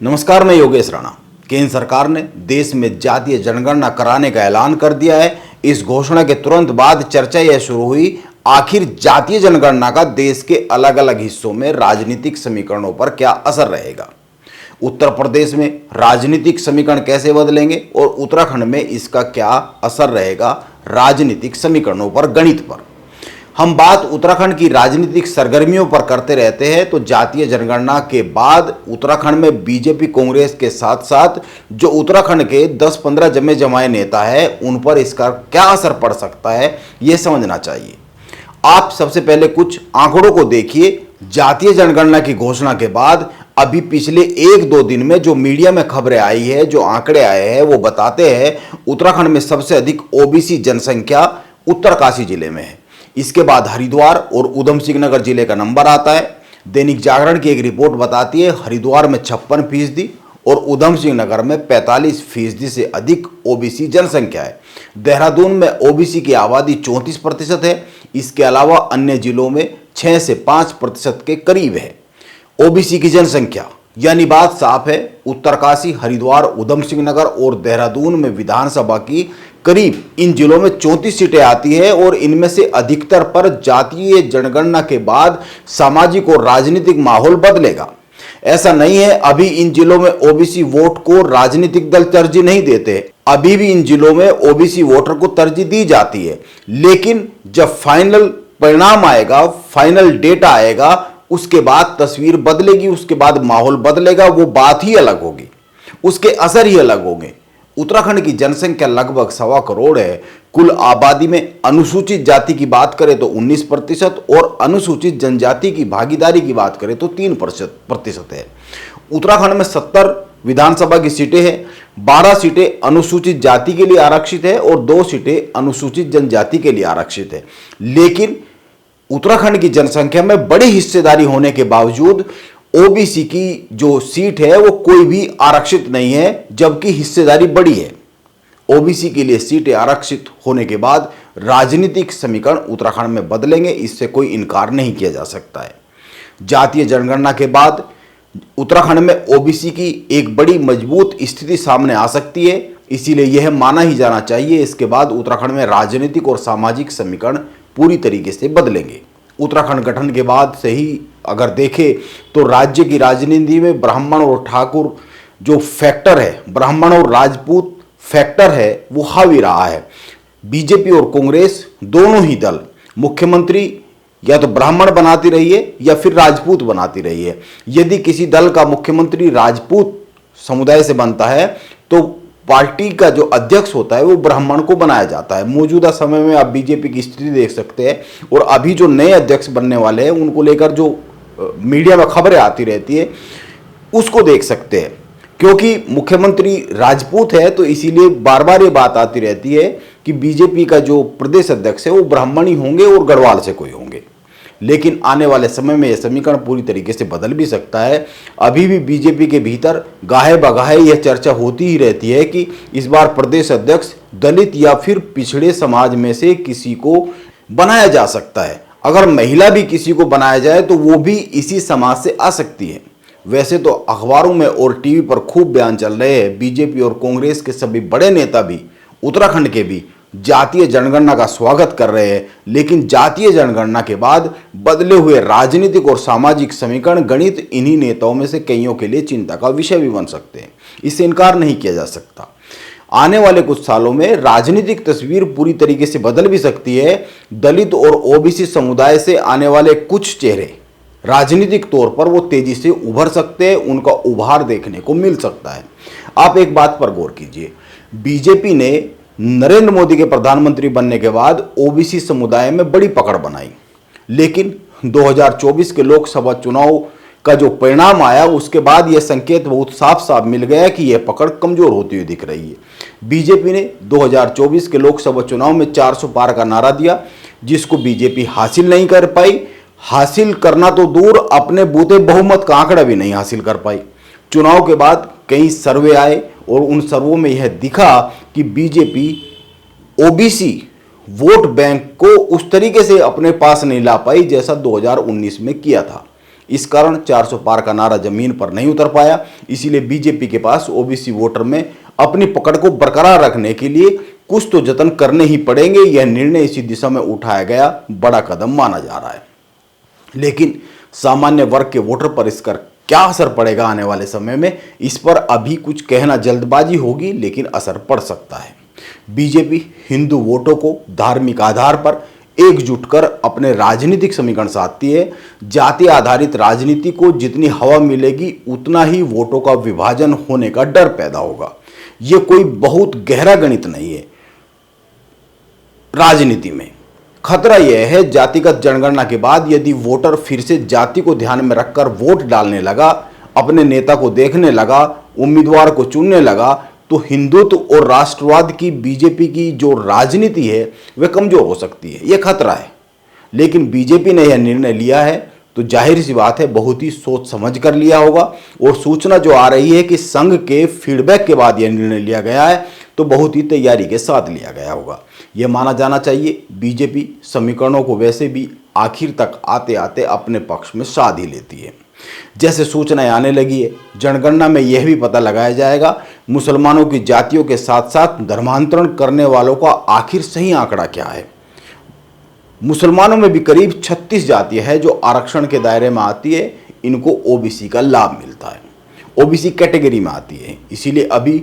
नमस्कार, मैं योगेश राणा। केंद्र सरकार ने देश में जातीय जनगणना कराने का ऐलान कर दिया है। इस घोषणा के तुरंत बाद चर्चा यह शुरू हुई, आखिर जातीय जनगणना का देश के अलग अलग हिस्सों में राजनीतिक समीकरणों पर क्या असर रहेगा। उत्तर प्रदेश में राजनीतिक समीकरण कैसे बदलेंगे और उत्तराखंड में इसका क्या असर रहेगा राजनीतिक समीकरणों पर, गणित पर। हम बात उत्तराखंड की राजनीतिक सरगर्मियों पर करते रहते हैं, तो जातीय जनगणना के बाद उत्तराखंड में बीजेपी कांग्रेस के साथ साथ जो उत्तराखंड के 10-15 जमे जमाए नेता हैं, उन पर इसका क्या असर पड़ सकता है, यह समझना चाहिए। आप सबसे पहले कुछ आंकड़ों को देखिए। जातीय जनगणना की घोषणा के बाद अभी पिछले 1-2 दिन में जो मीडिया में खबरें आई है, जो आंकड़े आए हैं, वो बताते हैं उत्तराखंड में सबसे अधिक ओबीसी जनसंख्या उत्तरकाशी जिले में है। इसके बाद हरिद्वार और उधम सिंह नगर जिले का नंबर आता है। दैनिक जागरण की एक रिपोर्ट बताती है हरिद्वार में 56% और उधम सिंह नगर में 45% से अधिक ओबीसी जनसंख्या है। देहरादून में ओबीसी की आबादी 34% है। इसके अलावा अन्य जिलों में 6 से 5% के करीब है ओबीसी की जनसंख्या। यानी बात साफ है, उत्तरकाशी, हरिद्वार, उधम सिंह नगर और देहरादून में विधानसभा की करीब इन जिलों में 34 सीटें आती है और इनमें से अधिकतर पर जातीय जनगणना के बाद सामाजिक और राजनीतिक माहौल बदलेगा। ऐसा नहीं है अभी इन जिलों में ओबीसी वोट को राजनीतिक दल तरजीह नहीं देते, अभी भी इन जिलों में ओबीसी वोटर को तरजीह दी जाती है। लेकिन जब फाइनल परिणाम आएगा, फाइनल डेटा आएगा, उसके बाद तस्वीर बदलेगी, उसके बाद माहौल बदलेगा, वो बात ही अलग होगी, उसके असर ही अलग होंगे। उत्तराखंड की जनसंख्या लगभग 1.25 करोड़ है। कुल आबादी में अनुसूचित जाति की बात करें तो 19% और अनुसूचित जनजाति की भागीदारी की बात करें तो 3% है। उत्तराखंड में 70 विधानसभा की सीटें हैं। 12 सीटें अनुसूचित जाति के लिए आरक्षित है और 2 सीटें अनुसूचित जनजाति के लिए आरक्षित है। लेकिन उत्तराखंड की जनसंख्या में बड़ी हिस्सेदारी होने के बावजूद ओबीसी की जो सीट है वो कोई भी आरक्षित नहीं है, जबकि हिस्सेदारी बड़ी है। ओबीसी के लिए सीटें आरक्षित होने के बाद राजनीतिक समीकरण उत्तराखंड में बदलेंगे, इससे कोई इनकार नहीं किया जा सकता है। जातीय जनगणना के बाद उत्तराखंड में ओबीसी की एक बड़ी मजबूत स्थिति सामने आ सकती है, इसीलिए यह माना ही जाना चाहिए इसके बाद उत्तराखंड में राजनीतिक और सामाजिक समीकरण पूरी तरीके से बदलेंगे। उत्तराखंड गठन के बाद से ही अगर देखें तो राज्य की राजनीति में ब्राह्मण और ठाकुर जो फैक्टर है, ब्राह्मण और राजपूत फैक्टर है, वो हावी रहा है। बीजेपी और कांग्रेस दोनों ही दल मुख्यमंत्री या तो ब्राह्मण बनाती रही है या फिर राजपूत बनाती रही है। यदि किसी दल का मुख्यमंत्री राजपूत समुदाय से बनता है तो पार्टी का जो अध्यक्ष होता है वो ब्राह्मण को बनाया जाता है। मौजूदा समय में आप बीजेपी की स्थिति देख सकते हैं और अभी जो नए अध्यक्ष बनने वाले हैं उनको लेकर जो मीडिया में खबरें आती रहती है उसको देख सकते हैं। क्योंकि मुख्यमंत्री राजपूत है तो इसीलिए बार बार ये बात आती रहती है कि बीजेपी का जो प्रदेश अध्यक्ष है वो ब्राह्मण ही होंगे और गढ़वाल से कोई होंगे। लेकिन आने वाले समय में यह समीकरण पूरी तरीके से बदल भी सकता है। अभी भी बीजेपी के भीतर गाहे बगाहे यह चर्चा होती ही रहती है कि इस बार प्रदेश अध्यक्ष दलित या फिर पिछड़े समाज में से किसी को बनाया जा सकता है। अगर महिला भी किसी को बनाया जाए तो वो भी इसी समाज से आ सकती है। वैसे तो अखबारों में और टीवी पर खूब बयान चल रहे हैं। बीजेपी और कांग्रेस के सभी बड़े नेता भी, उत्तराखंड के भी, जातीय जनगणना का स्वागत कर रहे हैं। लेकिन जातीय जनगणना के बाद बदले हुए राजनीतिक और सामाजिक समीकरण, गणित इन्हीं नेताओं में से कईयों के लिए चिंता का विषय भी बन सकते हैं। इससे इनकार नहीं किया जा सकता। आने वाले कुछ सालों में राजनीतिक तस्वीर पूरी तरीके से बदल भी सकती है। दलित और ओबीसी समुदाय से आने वाले कुछ चेहरे राजनीतिक तौर पर वो तेजी से उभर सकते हैं, उनका उभार देखने को मिल सकता है। आप एक बात पर गौर कीजिए, बीजेपी ने नरेंद्र मोदी के प्रधानमंत्री बनने के बाद ओबीसी समुदाय में बड़ी पकड़ बनाई। लेकिन 2024 के लोकसभा चुनाव का जो परिणाम आया उसके बाद यह संकेत बहुत साफ साफ मिल गया कि यह पकड़ कमजोर होती हुई दिख रही है। बीजेपी ने 2024 के लोकसभा चुनाव में 400 पार का नारा दिया, जिसको बीजेपी हासिल नहीं कर पाई। हासिल करना तो दूर, अपने बूते बहुमत का आंकड़ा भी नहीं हासिल कर पाई। चुनाव के बाद कई सर्वे आए और उन सर्वों में यह दिखा कि बीजेपी ओबीसी वोट बैंक को उस तरीके से अपने पास नहीं ला पाई जैसा 2019 में किया था। इस कारण 400 पार का नारा जमीन पर नहीं उतर पाया। इसीलिए बीजेपी के पास ओबीसी वोटर में अपनी पकड़ को बरकरार रखने के लिए कुछ तो जतन करने ही पड़ेंगे। यह निर्णय इसी दिशा में उठाया गया बड़ा कदम माना जा रहा है। लेकिन सामान्य वर्ग के वोटर पर इसका क्या असर पड़ेगा आने वाले समय में, इस पर अभी कुछ कहना जल्दबाजी होगी, लेकिन असर पड़ सकता है। बीजेपी हिंदू वोटों को धार्मिक आधार पर एकजुट कर अपने राजनीतिक समीकरण साधती है। जाति आधारित राजनीति को जितनी हवा मिलेगी उतना ही वोटों का विभाजन होने का डर पैदा होगा। यह कोई बहुत गहरा गणित नहीं है। राजनीति में खतरा यह है, जातिगत जनगणना के बाद यदि वोटर फिर से जाति को ध्यान में रखकर वोट डालने लगा, अपने नेता को देखने लगा, उम्मीदवार को चुनने लगा, तो हिंदुत्व और राष्ट्रवाद की बीजेपी की जो राजनीति है वह कमजोर हो सकती है। यह खतरा है। लेकिन बीजेपी ने यह निर्णय लिया है तो जाहिर सी बात है बहुत ही सोच समझ कर लिया होगा। और सूचना जो आ रही है कि संघ के फीडबैक के बाद यह निर्णय लिया गया है तो बहुत ही तैयारी के साथ लिया गया होगा। यह माना जाना चाहिए बीजेपी समीकरणों को वैसे भी आखिर तक आते आते अपने पक्ष में साध ही लेती है। जैसे सूचनाएं आने लगी है, जनगणना में यह भी पता लगाया जाएगा मुसलमानों की जातियों के साथ साथ धर्मांतरण करने वालों का आखिर सही आंकड़ा क्या है। मुसलमानों में भी करीब 36 जातियां हैं जो आरक्षण के दायरे में आती है। इनको ओबीसी का लाभ मिलता है, ओबीसी कैटेगरी में आती है। इसीलिए अभी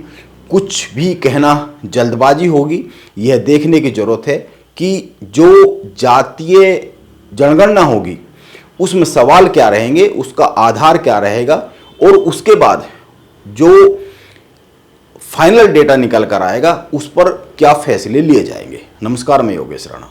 कुछ भी कहना जल्दबाजी होगी। यह देखने की जरूरत है कि जो जातीय जनगणना होगी उसमें सवाल क्या रहेंगे, उसका आधार क्या रहेगा, और उसके बाद जो फाइनल डेटा निकल कर आएगा उस पर क्या फैसले लिए जाएंगे। नमस्कार, मैं योगेश राणा।